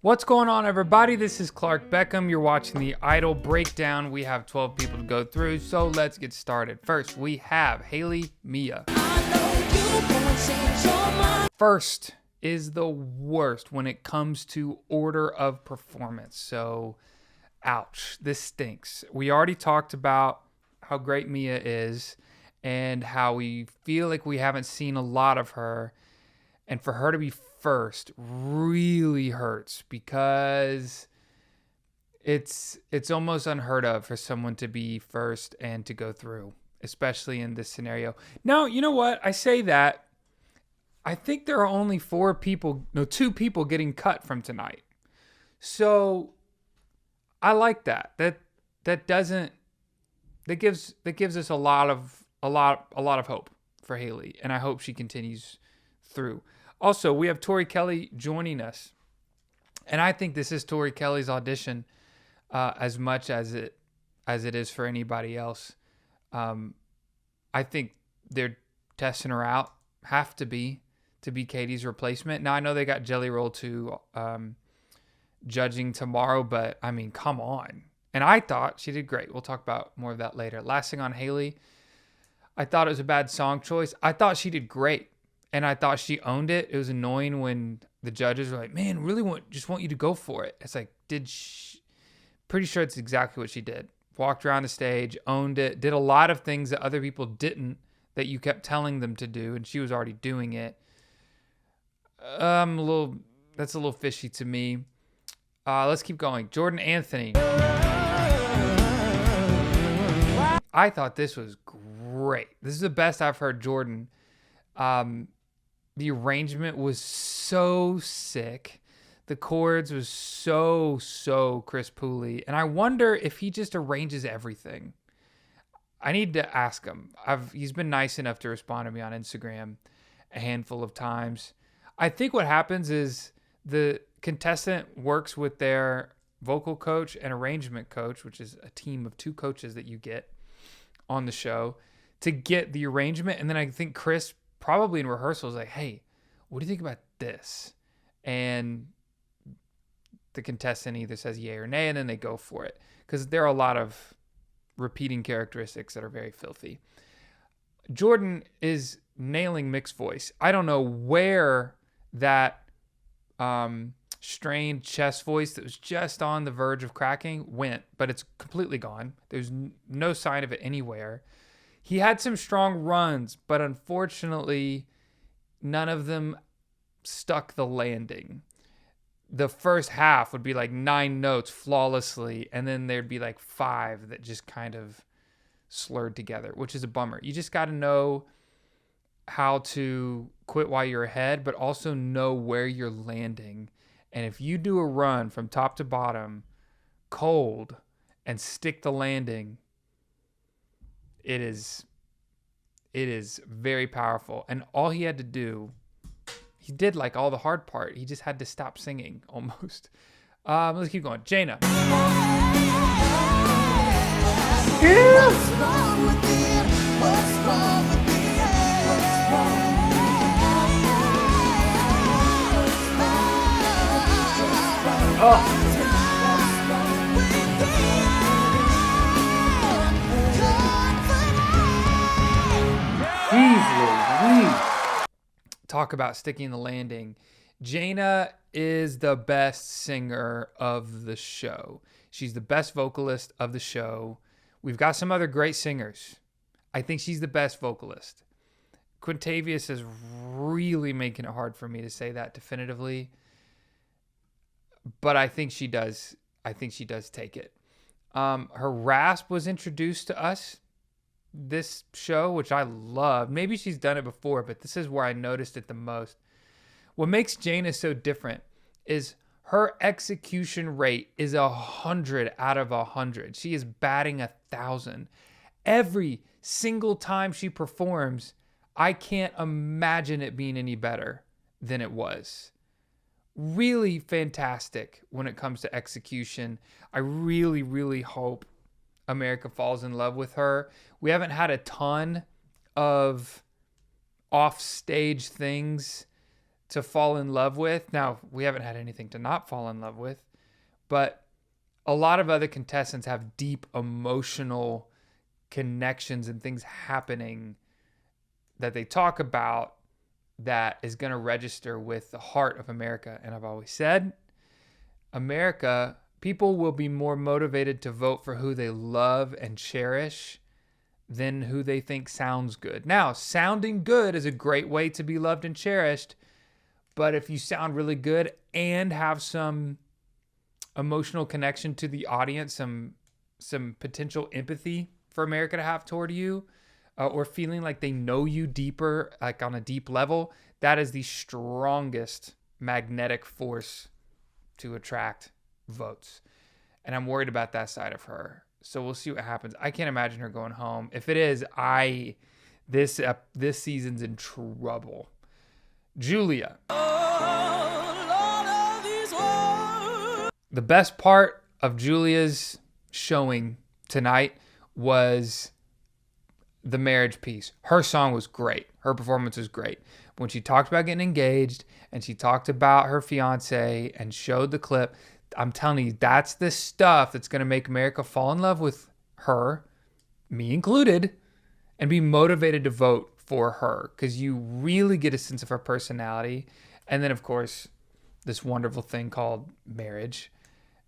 What's going on, everybody? This is Clark Beckham. You're watching the Idol Breakdown. We have 12 people to go through, so let's get started. First, we have Haley Mia. First is the worst when it comes to order of performance. So, ouch, this stinks. We already talked about how great Mia is and how we feel like we haven't seen a lot of her. And for her to be first really hurts because it's almost unheard of for someone to be first and to go through, especially in this scenario. Now, you know what? I say that. I think there are only two people getting cut from tonight. So I like that. That gives us a lot of hope for Haley, and I hope she continues through. Also, we have Tori Kelly joining us, and I think this is Tori Kelly's audition as much as it is for anybody else. I think they're testing her out, have to be Katie's replacement. Now I know they got Jelly Roll to judging tomorrow, but I mean, come on. And I thought she did great. We'll talk about more of that later. Last thing on Haley, I thought it was a bad song choice. I thought she did great. And I thought she owned it. It was annoying when the judges were like, man, just want you to go for it. It's like, pretty sure it's exactly what she did. Walked around the stage, owned it, did a lot of things that other people didn't, that you kept telling them to do, and she was already doing it. That's a little fishy to me. Let's keep going. Jordan Anthony. I thought this was great. This is the best I've heard Jordan. The arrangement was so sick. The chords was so Chris Pooley. And I wonder if he just arranges everything. I need to ask him. He's been nice enough to respond to me on Instagram a handful of times. I think what happens is the contestant works with their vocal coach and arrangement coach, which is a team of two coaches that you get on the show, to get the arrangement. And then I think Chris probably in rehearsals like, hey, what do you think about this? And the contestant either says yay or nay, and then they go for it. Because there are a lot of repeating characteristics that are very filthy. Jordan is nailing mixed voice. I don't know where that strained chest voice that was just on the verge of cracking went, but it's completely gone. There's no sign of it anywhere. He had some strong runs, but unfortunately, none of them stuck the landing. The first half would be like 9 notes flawlessly, and then there'd be like 5 that just kind of slurred together, which is a bummer. You just got to know how to quit while you're ahead, but also know where you're landing. And if you do a run from top to bottom cold and stick the landing, it is very powerful. And all he had to do, he did like all the hard part. He just had to stop singing almost. Let's keep going. Jaina. Oh. Talk about sticking the landing. Jaina is the best singer of the show. She's the best vocalist of the show. We've got some other great singers. I think she's the best vocalist. Quintavious is really making it hard for me to say that definitively. But I think she does. I think she does take it. Her rasp was introduced to us this show, which I love. Maybe she's done it before, but this is where I noticed it the most. What makes Jaina so different is her execution rate is 100 out of 100. She is batting 1,000. Every single time she performs, I can't imagine it being any better than it was. Really fantastic when it comes to execution. I really hope America falls in love with her. We haven't had a ton of off-stage things to fall in love with. Now, we haven't had anything to not fall in love with, but a lot of other contestants have deep emotional connections and things happening that they talk about that is going to register with the heart of America. And I've always said, America, people will be more motivated to vote for who they love and cherish than who they think sounds good. Now, sounding good is a great way to be loved and cherished, but if you sound really good and have some emotional connection to the audience, some potential empathy for America to have toward you, or feeling like they know you deeper, like on a deep level, that is the strongest magnetic force to attract votes. And I'm worried about that side of her. So we'll see what happens. I can't imagine her going home. If it is, this season's in trouble. Julia. The best part of Julia's showing tonight was the marriage piece. Her song was great. Her performance was great. When she talked about getting engaged and she talked about her fiance and showed the clip, I'm telling you, that's the stuff that's going to make America fall in love with her, me included, and be motivated to vote for her, because you really get a sense of her personality. And then, of course, this wonderful thing called marriage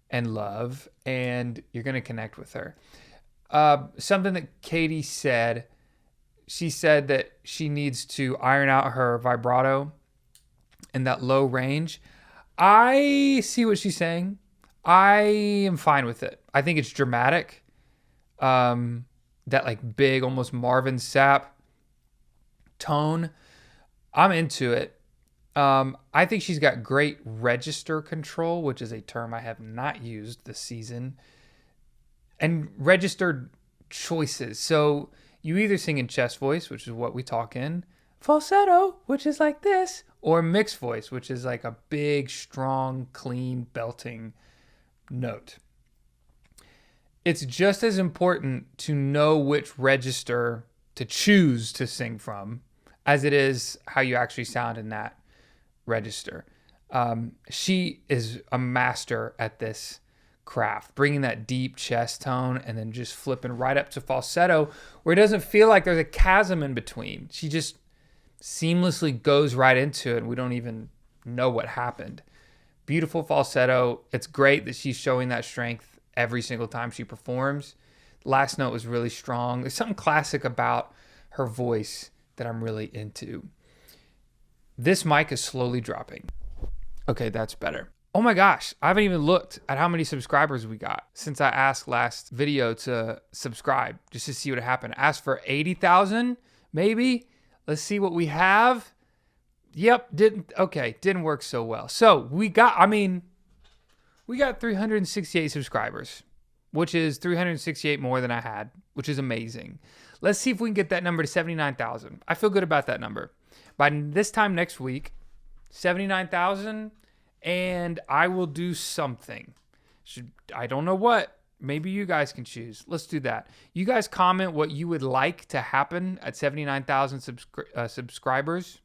and love, and you're going to connect with her. Something that Katie said, she said that she needs to iron out her vibrato in that low range. I see what she's saying. I am fine with it. I think it's dramatic. That like big, almost Marvin Sapp tone. I'm into it. I think she's got great register control, which is a term I have not used this season. And registered choices. So you either sing in chest voice, which is what we talk in, falsetto, which is like this, or mixed voice, which is like a big, strong, clean, belting note. It's just as important to know which register to choose to sing from as it is how you actually sound in that register. She is a master at this craft, bringing that deep chest tone and then just flipping right up to falsetto where it doesn't feel like there's a chasm in between. She just seamlessly goes right into it and we don't even know what happened. Beautiful falsetto. It's great that she's showing that strength every single time she performs. Last note was really strong. There's something classic about her voice that I'm really into. This mic is slowly dropping. Okay, that's better. Oh my gosh, I haven't even looked at how many subscribers we got since I asked last video to subscribe just to see what happened. I asked for 80,000, maybe. Let's see what we have. Yep, didn't work so well. So we got 368 subscribers, which is 368 more than I had, which is amazing. Let's see if we can get that number to 79,000. I feel good about that number. By this time next week, 79,000, and I will do something. I don't know what. Maybe you guys can choose. Let's do that. You guys comment what you would like to happen at 79,000 subscribers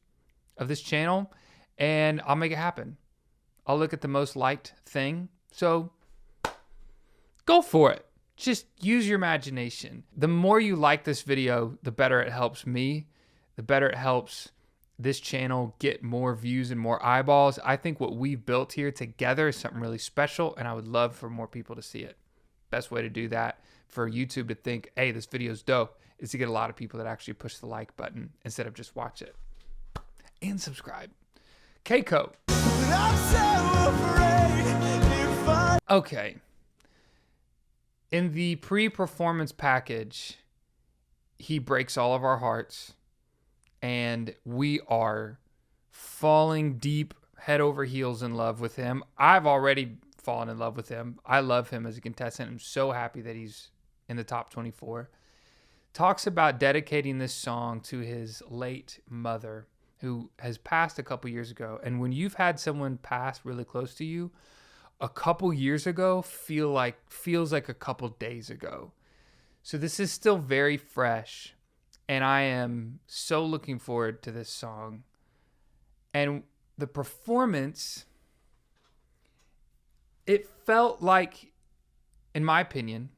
of this channel, and I'll make it happen. I'll look at the most liked thing. So go for it. Just use your imagination. The more you like this video, the better it helps me, the better it helps this channel get more views and more eyeballs. I think what we've built here together is something really special, and I would love for more people to see it. Best way to do that for YouTube to think, hey, this video's dope, is to get a lot of people that actually push the like button instead of just watch it. And subscribe. Keiko. Okay. In the pre-performance package, he breaks all of our hearts. And we are falling deep, head over heels in love with him. I've already fallen in love with him. I love him as a contestant. I'm so happy that he's in the top 24. Talks about dedicating this song to his late mother, who has passed a couple years ago. And when you've had someone pass really close to you, a couple years ago feels like a couple days ago. So this is still very fresh. And I am so looking forward to this song. And the performance, it felt like, in my opinion,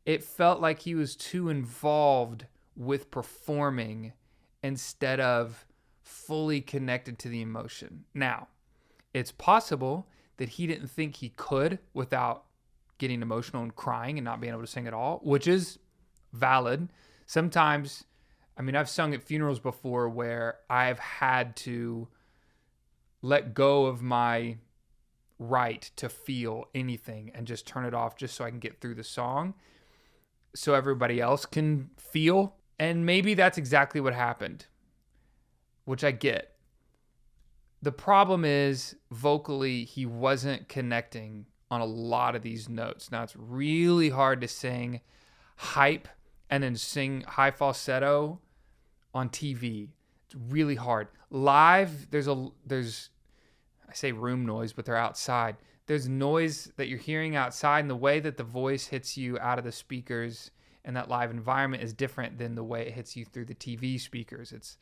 it felt like he was too involved with performing instead of fully connected to the emotion. Now, it's possible that he didn't think he could without getting emotional and crying and not being able to sing at all, which is valid. Sometimes, I mean, I've sung at funerals before where I've had to let go of my right to feel anything and just turn it off just so I can get through the song so everybody else can feel. And maybe that's exactly what happened, which I get. The problem is vocally, he wasn't connecting on a lot of these notes. Now, it's really hard to sing hype and then sing high falsetto on TV. It's really hard. Live, there's I say room noise, but they're outside. There's noise that you're hearing outside, and the way that the voice hits you out of the speakers in that live environment is different than the way it hits you through the TV speakers. It's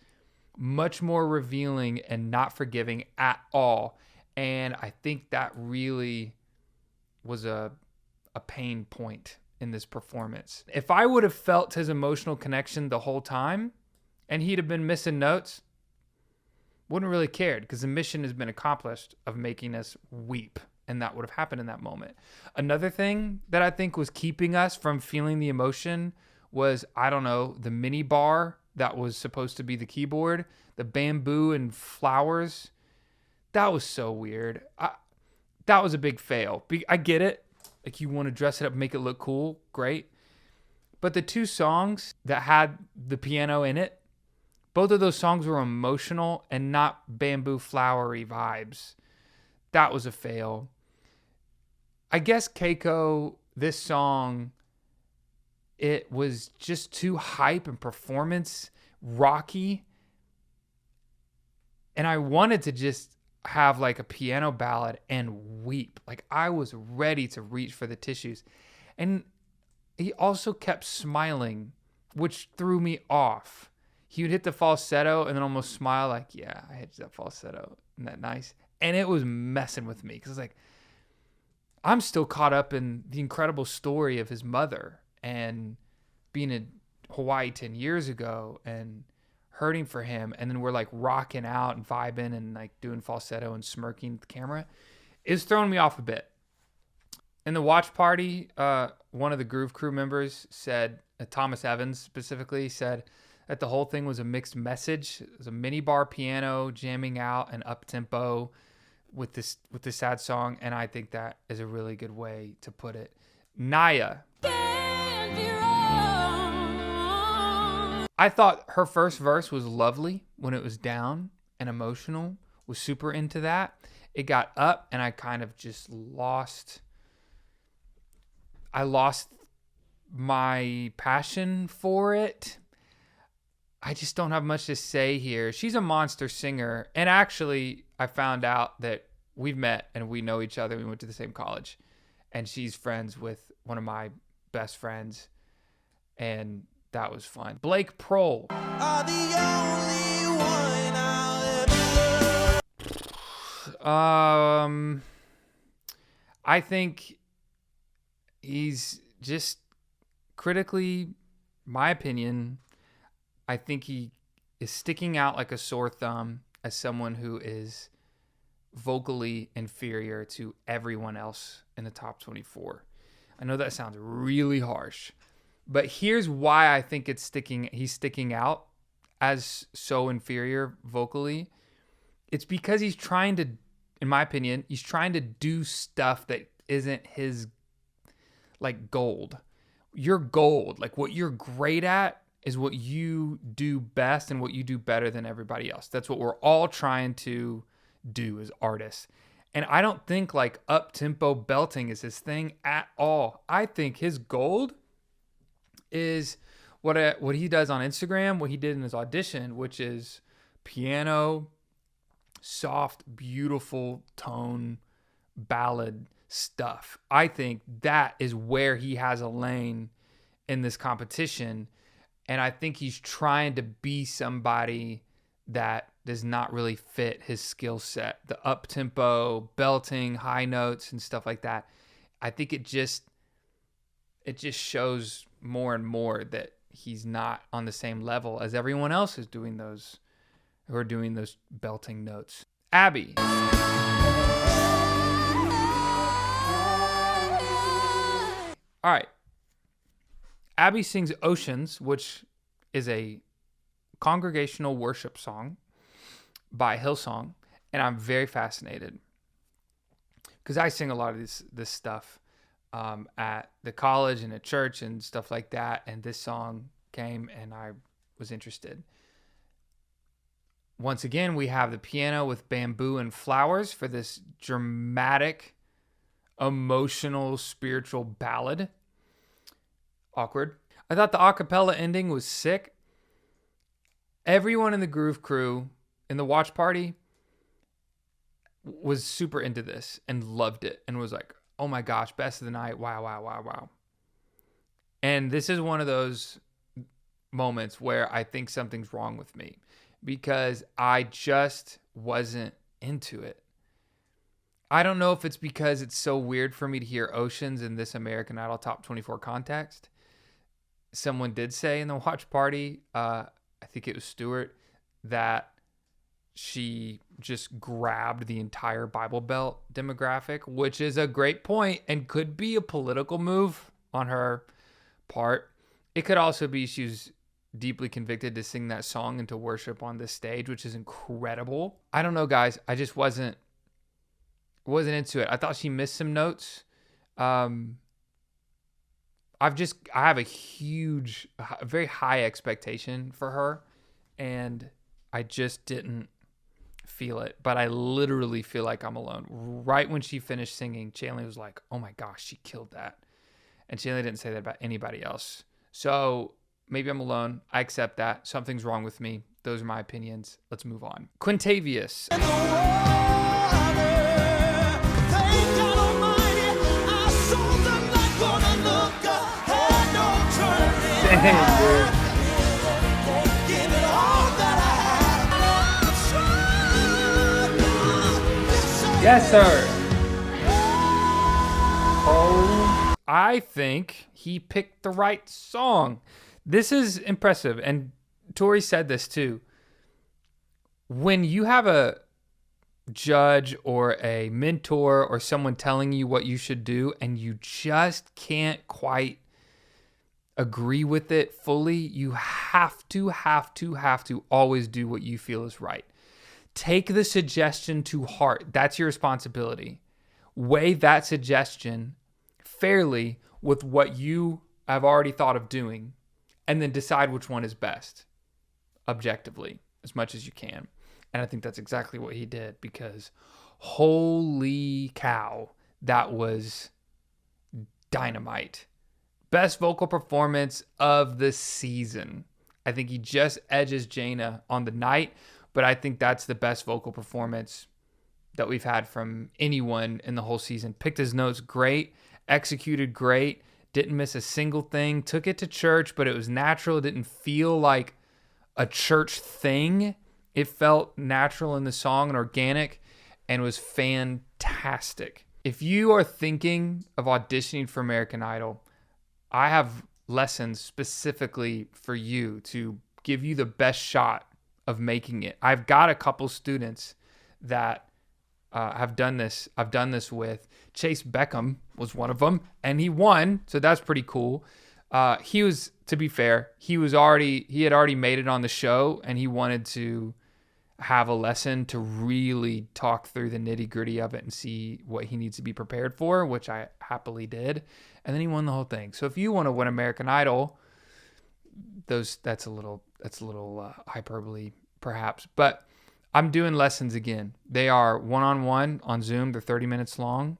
much more revealing and not forgiving at all. And I think that really was a pain point in this performance. If I would have felt his emotional connection the whole time and he'd have been missing notes, wouldn't really cared, because the mission has been accomplished of making us weep, and that would have happened in that moment. Another thing that I think was keeping us from feeling the emotion was, I don't know, the mini bar that was supposed to be the keyboard, the bamboo and flowers. That was so weird. That was a big fail. I get it. Like, you want to dress it up, make it look cool, great. But the two songs that had the piano in it, both of those songs were emotional and not bamboo flowery vibes. That was a fail. I guess Keiko, this song, it was just too hype and performance rocky. And I wanted to just have like a piano ballad and weep. Like, I was ready to reach for the tissues. And he also kept smiling, which threw me off. He would hit the falsetto and then almost smile like, yeah, I hit that falsetto. Isn't that nice? And it was messing with me because, like, I'm still caught up in the incredible story of his mother and being in Hawaii 10 years ago and hurting for him. And then we're like rocking out and vibing and like doing falsetto and smirking at the camera. It's throwing me off a bit. In the watch party, one of the Groove Crew members said, Thomas Evans specifically said, that the whole thing was a mixed message. It was a mini bar piano jamming out and up tempo with this sad song, and I think that is a really good way to put it. Naya. I thought her first verse was lovely when it was down and emotional. Was super into that. It got up and I kind of just lost my passion for it. I just don't have much to say here. She's a monster singer. And actually, I found out that we've met and we know each other. We went to the same college. And she's friends with one of my best friends. And that was fun. Blake Prohl. Are the only one I'll ever love. I think he's just critically, my opinion, I think he is sticking out like a sore thumb as someone who is vocally inferior to everyone else in the top 24. I know that sounds really harsh, but here's why I think he's sticking out as so inferior vocally. It's because he's trying to, in my opinion, he's trying to do stuff that isn't his, like, gold. Your gold, like what you're great at, is what you do best and what you do better than everybody else. That's what we're all trying to do as artists. And I don't think like up-tempo belting is his thing at all. I think his gold is what he does on Instagram, what he did in his audition, which is piano, soft, beautiful tone, ballad stuff. I think that is where he has a lane in this competition. And I think he's trying to be somebody that does not really fit his skill set. The up-tempo, belting, high notes, and stuff like that. I think it just shows more and more that he's not on the same level as everyone else who are doing those belting notes. Abby. All right. Abby sings Oceans, which is a congregational worship song by Hillsong, and I'm very fascinated because I sing a lot of this stuff at the college and at church and stuff like that, and this song came and I was interested. Once again, we have the piano with bamboo and flowers for this dramatic, emotional, spiritual ballad. Awkward. I thought the acapella ending was sick. Everyone in the Groove Crew in the watch party was super into this and loved it and was like, oh my gosh, best of the night. Wow, wow, wow, wow. And this is one of those moments where I think something's wrong with me because I just wasn't into it. I don't know if it's because it's so weird for me to hear Oceans in this American Idol Top 24 context. Someone did say in the watch party, I think it was Stuart, that she just grabbed the entire Bible Belt demographic, which is a great point and could be a political move on her part. It could also be she was deeply convicted to sing that song and to worship on this stage, which is incredible. I don't know, guys. I just wasn't into it. I thought she missed some notes. I have a very high expectation for her, and I just didn't feel it. But I literally feel like I'm alone. Right when she finished singing, Chandler was like, oh my gosh, she killed that. And Chandler didn't say that about anybody else. So maybe I'm alone. I accept that. Something's wrong with me. Those are my opinions. Let's move on. Quintavious. Yes, sir. Oh, I think he picked the right song. This is impressive. And Tori said this too. When you have a judge or a mentor or someone telling you what you should do and you just can't quite agree with it fully, you have to always do what you feel is right. Take the suggestion to heart. That's your responsibility. Weigh that suggestion fairly with what you have already thought of doing, and then decide which one is best, objectively, as much as you can. And I think that's exactly what he did, because holy cow, that was dynamite. Best vocal performance of the season. I think he just edges Jaina on the night, but I think that's the best vocal performance that we've had from anyone in the whole season. Picked his notes great, executed great, didn't miss a single thing, took it to church, but it was natural. It didn't feel like a church thing. It felt natural in the song and organic, and was fantastic. If you are thinking of auditioning for American Idol, I have lessons specifically for you to give you the best shot of making it. I've got a couple students that have done this. I've done this with. Chase Beckham was one of them, and he won, so that's pretty cool. He was, to be fair, he had already made it on the show, and he wanted to have a lesson to really talk through the nitty-gritty of it and see what he needs to be prepared for, which I happily did. And then he won the whole thing. So if you want to win American Idol, that's a little hyperbole perhaps, but I'm doing lessons again. They are one-on-one on Zoom. They're 30 minutes long.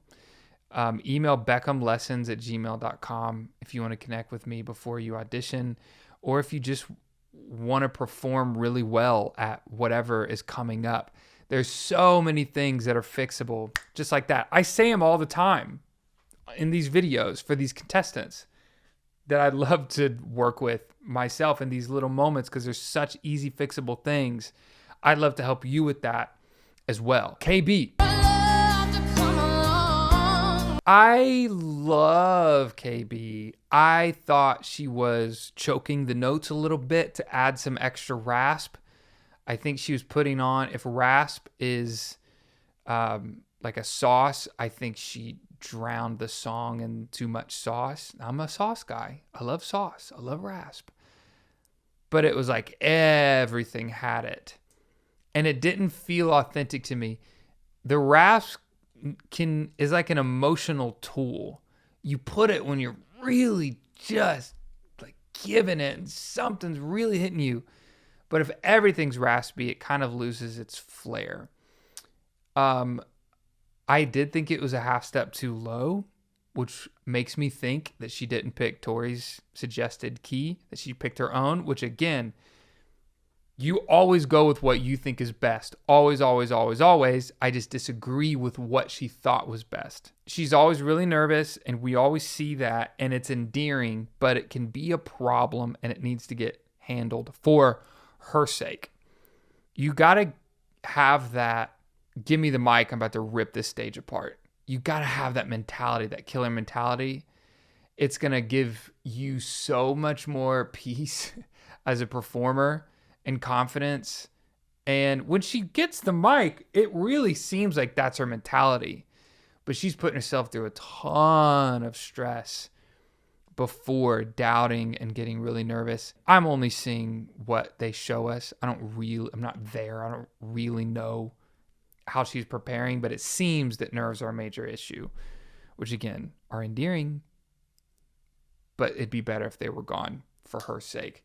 Email beckhamlessons@gmail.com if you want to connect with me before you audition, or if you just want to perform really well at whatever is coming up. There's so many things that are fixable just like that. I say them all the time in these videos for these contestants that I'd love to work with myself in these little moments, because there's such easy fixable things. I'd love to help you with that as well. KB. I love KB. I thought she was choking the notes a little bit to add some extra rasp. I think she was putting on, if rasp is like a sauce, I think she drowned the song in too much sauce. I'm a sauce guy. I love sauce. I love rasp. But it was like everything had it. And it didn't feel authentic to me. The rasp is like an emotional tool. You put it when you're really just like giving it and something's really hitting you. But if everything's raspy, it kind of loses its flair. I did think it was a half step too low, which makes me think that she didn't pick Tori's suggested key, that she picked her own, which again, you always go with what you think is best. Always, always, always, always. I just disagree with what she thought was best. She's always really nervous, and we always see that, and it's endearing, but it can be a problem, and it needs to get handled for her sake. You got to have that, give me the mic, I'm about to rip this stage apart. You got to have that mentality, that killer mentality. It's going to give you so much more peace as a performer and confidence. And when she gets the mic, it really seems like that's her mentality. But she's putting herself through a ton of stress before, doubting and getting really nervous. I'm only seeing what they show us. I'm not there. I don't really know how she's preparing, but it seems that nerves are a major issue, which again are endearing, but it'd be better if they were gone for her sake.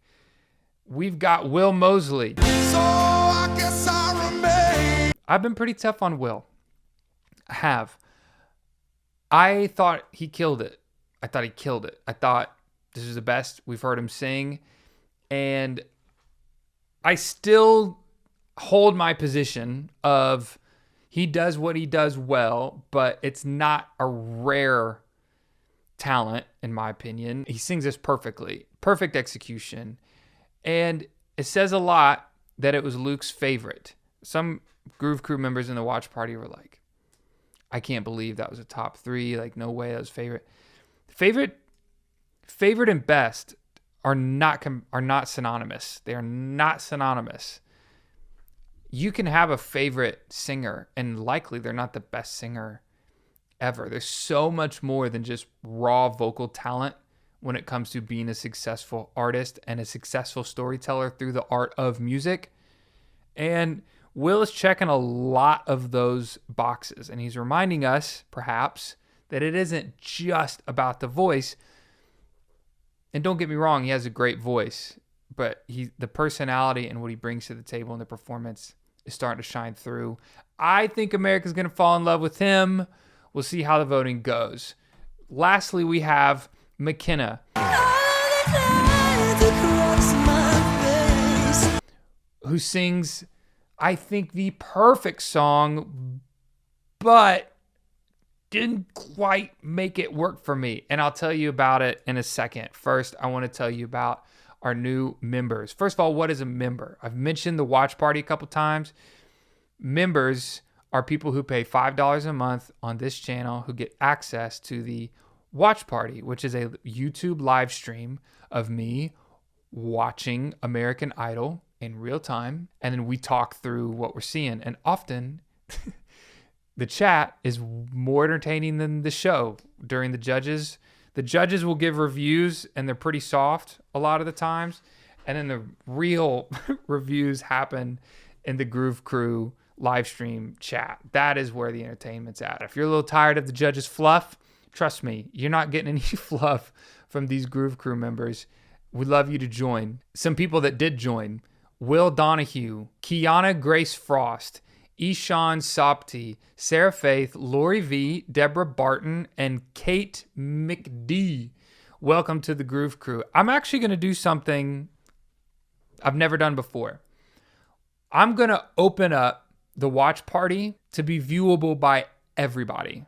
We've got Will Mosley. So I guess I remain. I've been pretty tough on Will. I have. I thought he killed it. I thought this is the best we've heard him sing. And I still hold my position of he does what he does well, but it's not a rare talent, in my opinion. He sings this perfectly. Perfect execution. And it says a lot that it was Luke's favorite. Some Groove Crew members in the watch party were like, I can't believe that was a top 3. Like, no way that was favorite. Favorite and best are not synonymous. They are not synonymous. You can have a favorite singer, and likely they're not the best singer ever. There's so much more than just raw vocal talent when it comes to being a successful artist and a successful storyteller through the art of music. And Will is checking a lot of those boxes. And he's reminding us, perhaps, that it isn't just about the voice. And don't get me wrong, he has a great voice. But the personality and what he brings to the table in the performance is starting to shine through. I think America's going to fall in love with him. We'll see how the voting goes. Lastly, we have McKenna, who sings, I think, the perfect song, but didn't quite make it work for me. And I'll tell you about it in a second. First, I want to tell you about our new members. First of all, what is a member? I've mentioned the watch party a couple times. Members are people who pay $5 a month on this channel who get access to the watch party, which is a YouTube live stream of me watching American Idol in real time. And then we talk through what we're seeing. And often the chat is more entertaining than the show during the judges. The judges will give reviews and they're pretty soft a lot of the times. And then the real reviews happen in the Groove Crew live stream chat. That is where the entertainment's at. If you're a little tired of the judges' fluff, trust me, you're not getting any fluff from these Groove Crew members. We'd love you to join. Some people that did join: Will Donahue, Kiana Grace Frost, Ishan Sopti, Sarah Faith, Lori V, Deborah Barton, and Kate McD. Welcome to the Groove Crew. I'm actually going to do something I've never done before. I'm going to open up the watch party to be viewable by everybody.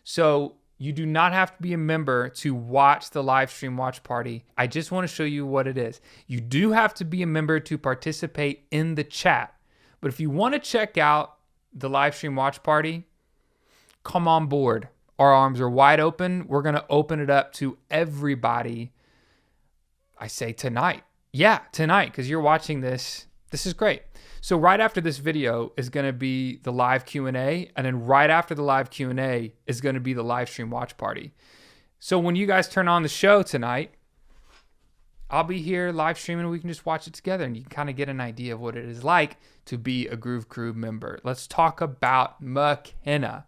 So you do not have to be a member to watch the live stream watch party. I just want to show you what it is. You do have to be a member to participate in the chat, But if you want to check out the live stream watch party, come on board. Our arms are wide open. We're going to open it up to everybody. I say tonight. Yeah, tonight, because you're watching this. This is great. So right after this video is going to be the live Q&A, and then right after the live Q&A is going to be the live stream watch party. So when you guys turn on the show tonight, I'll be here live streaming and we can just watch it together and you can kind of get an idea of what it is like to be a Groove Crew member. Let's talk about McKenna.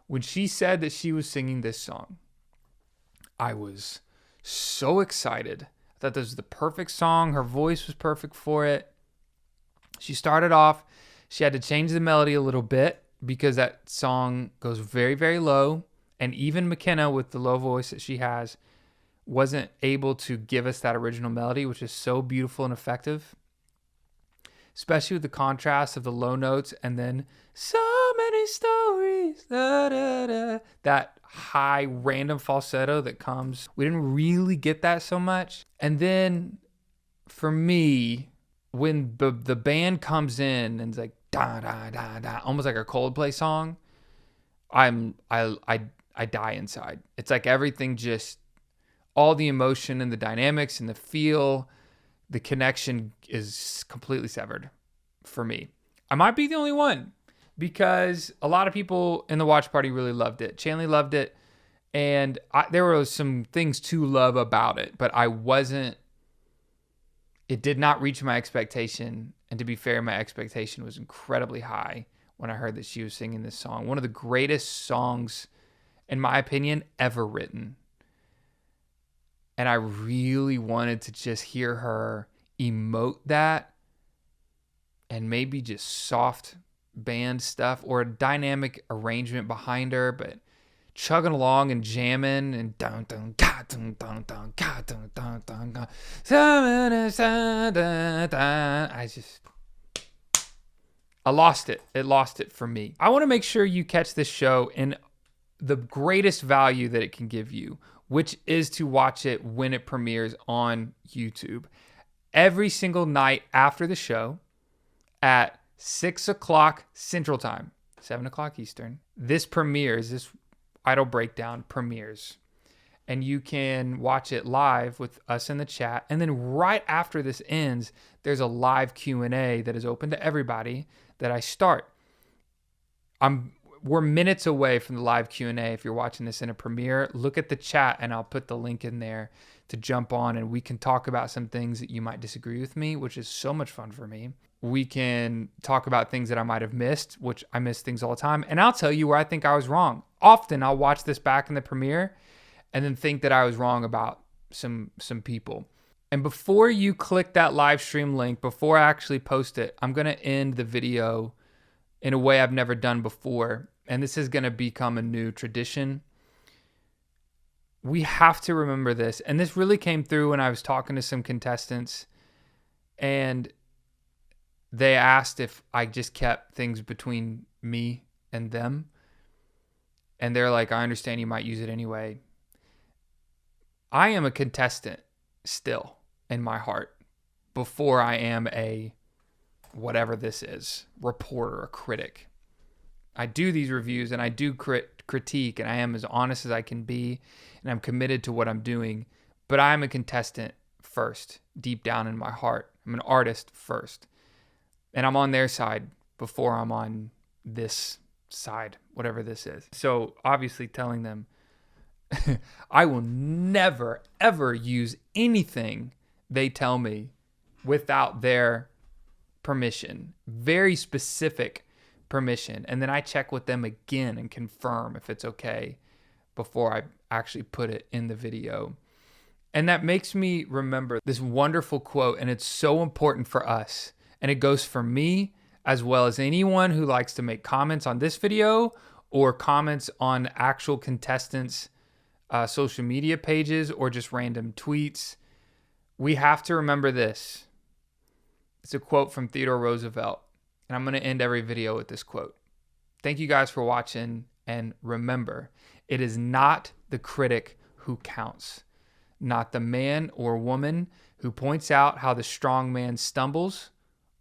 When she said that she was singing this song, I was so excited. I thought this was the perfect song. Her voice was perfect for it. She started off, she had to change the melody a little bit because that song goes very, very low. And even McKenna, with the low voice that she has, wasn't able to give us that original melody, which is so beautiful and effective. Especially with the contrast of the low notes and then so many stories. Da, da, da. That high random falsetto that comes. We didn't really get that so much. And then for me, when the band comes in and it's like da da da da, almost like a Coldplay song, I die inside. It's like everything just, all the emotion and the dynamics and the feel, the connection is completely severed for me. I might be the only one because a lot of people in the watch party really loved it. Chanley loved it. And there were some things to love about it, but it did not reach my expectation. And to be fair, my expectation was incredibly high when I heard that she was singing this song. One of the greatest songs, in my opinion, ever written. And I really wanted to just hear her emote that and maybe just soft band stuff or a dynamic arrangement behind her, but chugging along and jamming and dun dun ga dun dun dun ga dun dun dun ga. I lost it. It lost it for me. I want to make sure you catch this show in the greatest value that it can give you, which is to watch it when it premieres on YouTube. Every single night after the show at 6 o'clock Central Time, 7 o'clock Eastern, this Idol Breakdown premieres. And you can watch it live with us in the chat. And then right after this ends, there's a live Q&A that is open to everybody that I start. We're minutes away from the live Q&A. If you're watching this in a premiere, look at the chat and I'll put the link in there to jump on and we can talk about some things that you might disagree with me, which is so much fun for me. We can talk about things that I might have missed, which I miss things all the time. And I'll tell you where I think I was wrong. Often I'll watch this back in the premiere and then think that I was wrong about some people. And before you click that live stream link, before I actually post it, I'm going to end the video in a way I've never done before. And this is going to become a new tradition. We have to remember this. And this really came through when I was talking to some contestants. And they asked if I just kept things between me and them. And they're like, I understand you might use it anyway. I am a contestant still in my heart before I am a whatever this is, reporter, a critic. I do these reviews and I do critique and I am as honest as I can be and I'm committed to what I'm doing, but I'm a contestant first, deep down in my heart. I'm an artist first. And I'm on their side before I'm on this side, whatever this is. So obviously telling them, I will never, ever use anything they tell me without their permission, very specific permission. And then I check with them again and confirm if it's okay before I actually put it in the video. And that makes me remember this wonderful quote, and it's so important for us. And it goes for me as well as anyone who likes to make comments on this video or comments on actual contestants' social media pages or just random tweets. We have to remember this. It's a quote from Theodore Roosevelt, and I'm going to end every video with this quote. Thank you guys for watching, and remember, it is not the critic who counts, not the man or woman who points out how the strong man stumbles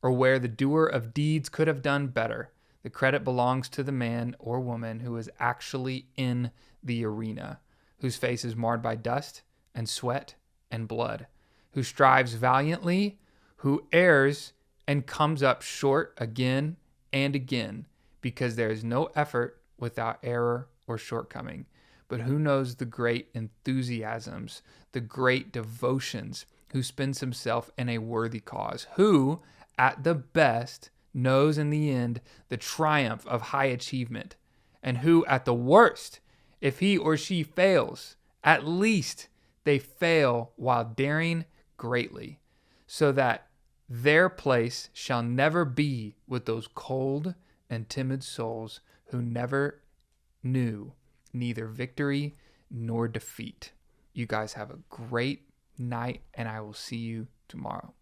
or where the doer of deeds could have done better. The credit belongs to the man or woman who is actually in the arena, whose face is marred by dust and sweat and blood, who strives valiantly, who errs and comes up short again and again, because there is no effort without error or shortcoming, but who knows the great enthusiasms, the great devotions, who spends himself in a worthy cause, who, at the best, knows in the end the triumph of high achievement, and who, at the worst, if he or she fails, at least they fail while daring greatly, so that their place shall never be with those cold and timid souls who never knew neither victory nor defeat. You guys have a great night, and I will see you tomorrow.